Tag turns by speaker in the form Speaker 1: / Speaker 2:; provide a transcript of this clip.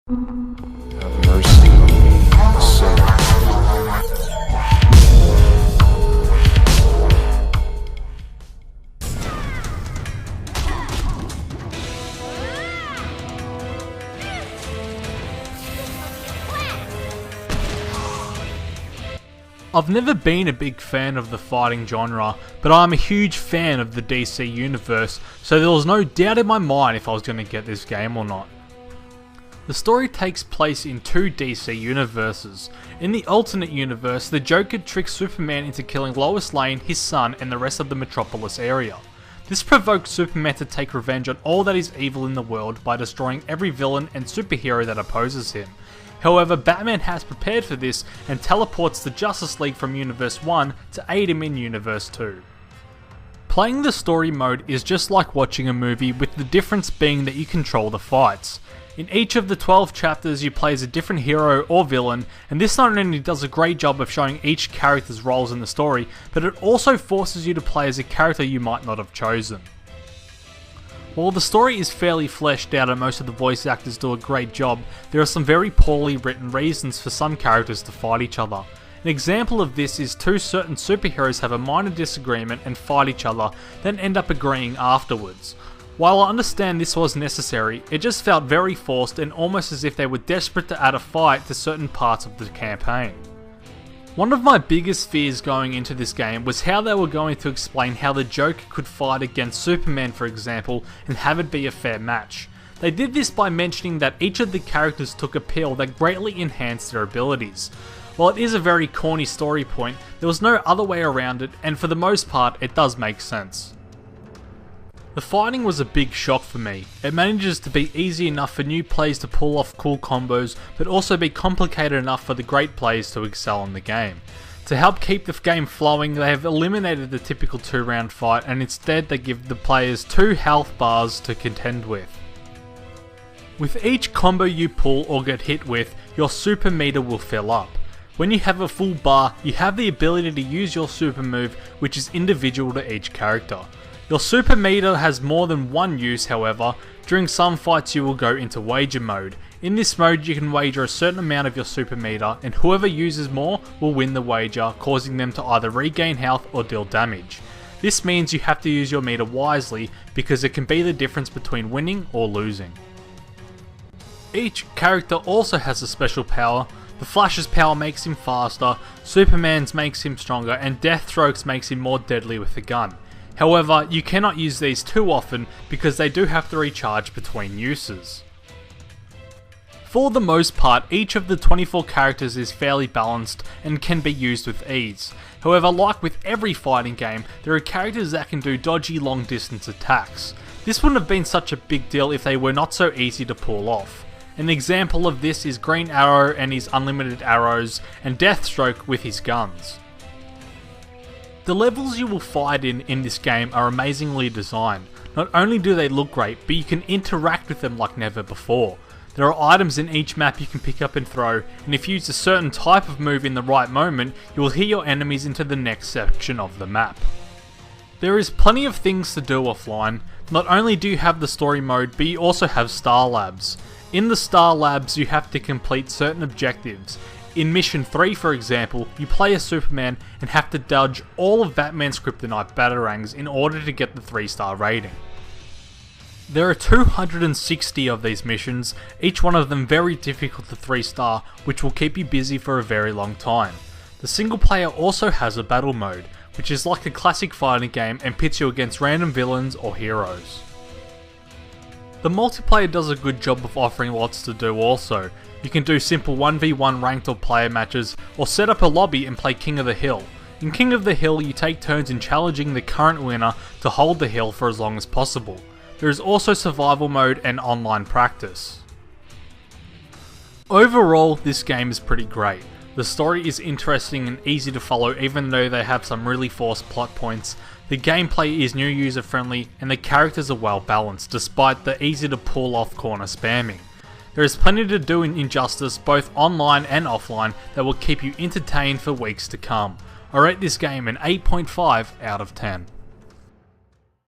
Speaker 1: Have mercy on me, a sinner.
Speaker 2: I've never been a big fan of the fighting genre, but I'm a huge fan of the DC universe, so there was no doubt in my mind if I was going to get this game or not. The story takes place in two DC universes. In the alternate universe, the Joker tricks Superman into killing Lois Lane, his son, and the rest of the Metropolis area. This provokes Superman to take revenge on all that is evil in the world by destroying every villain and superhero that opposes him. However, Batman has prepared for this and teleports the Justice League from Universe 1 to aid him in Universe 2. Playing the story mode is just like watching a movie, with the difference being that you control the fights. In each of the 12 chapters you play as a different hero or villain, and this not only does a great job of showing each character's roles in the story, but it also forces you to play as a character you might not have chosen. While the story is fairly fleshed out and most of the voice actors do a great job, there are some very poorly written reasons for some characters to fight each other. An example of this is two certain superheroes have a minor disagreement and fight each other, then end up agreeing afterwards. While I understand this was necessary, it just felt very forced and almost as if they were desperate to add a fight to certain parts of the campaign. One of my biggest fears going into this game was how they were going to explain how the Joker could fight against Superman, for example, and have it be a fair match. They did this by mentioning that each of the characters took a pill that greatly enhanced their abilities. While it is a very corny story point, there was no other way around it, and for the most part it does make sense. The fighting was a big shock for me. It manages to be easy enough for new players to pull off cool combos, but also be complicated enough for the great players to excel in the game. To help keep the game flowing, they have eliminated the typical 2-round fight, and instead they give the players 2 health bars to contend with. With each combo you pull or get hit with, your super meter will fill up. When you have a full bar, you have the ability to use your super move, which is individual to each character. Your super meter has more than one use, however. During some fights you will go into wager mode. In this mode you can wager a certain amount of your super meter, and whoever uses more will win the wager, causing them to either regain health or deal damage. This means you have to use your meter wisely, because it can be the difference between winning or losing. Each character also has a special power. The Flash's power makes him faster, Superman's makes him stronger, and Deathstroke's makes him more deadly with a gun. However, you cannot use these too often because they do have to recharge between uses. For the most part, each of the 24 characters is fairly balanced and can be used with ease. However, like with every fighting game, there are characters that can do dodgy long distance attacks. This wouldn't have been such a big deal if they were not so easy to pull off. An example of this is Green Arrow and his unlimited arrows, and Deathstroke with his guns. The levels you will fight in this game are amazingly designed. Not only do they look great, but you can interact with them like never before. There are items in each map you can pick up and throw, and if you use a certain type of move in the right moment, you will hear your enemies into the next section of the map. There is plenty of things to do offline. Not only do you have the story mode, but you also have Star Labs. In the Star Labs you have to complete certain objectives. In Mission 3, for example, you play as Superman and have to dodge all of Batman's kryptonite batarangs in order to get the 3-star rating. There are 260 of these missions, each one of them very difficult to 3-star, which will keep you busy for a very long time. The single player also has a battle mode, which is like a classic fighting game and pits you against random villains or heroes. The multiplayer does a good job of offering lots to do also. You can do simple 1v1 ranked or player matches, or set up a lobby and play King of the Hill. In King of the Hill you take turns in challenging the current winner to hold the hill for as long as possible. There is also survival mode and online practice. Overall, this game is pretty great. The story is interesting and easy to follow, even though they have some really forced plot points. The gameplay is new user friendly, and the characters are well balanced despite the easy to pull off corner spamming. There is plenty to do in Injustice, both online and offline, that will keep you entertained for weeks to come. I rate this game an 8.5 out of 10.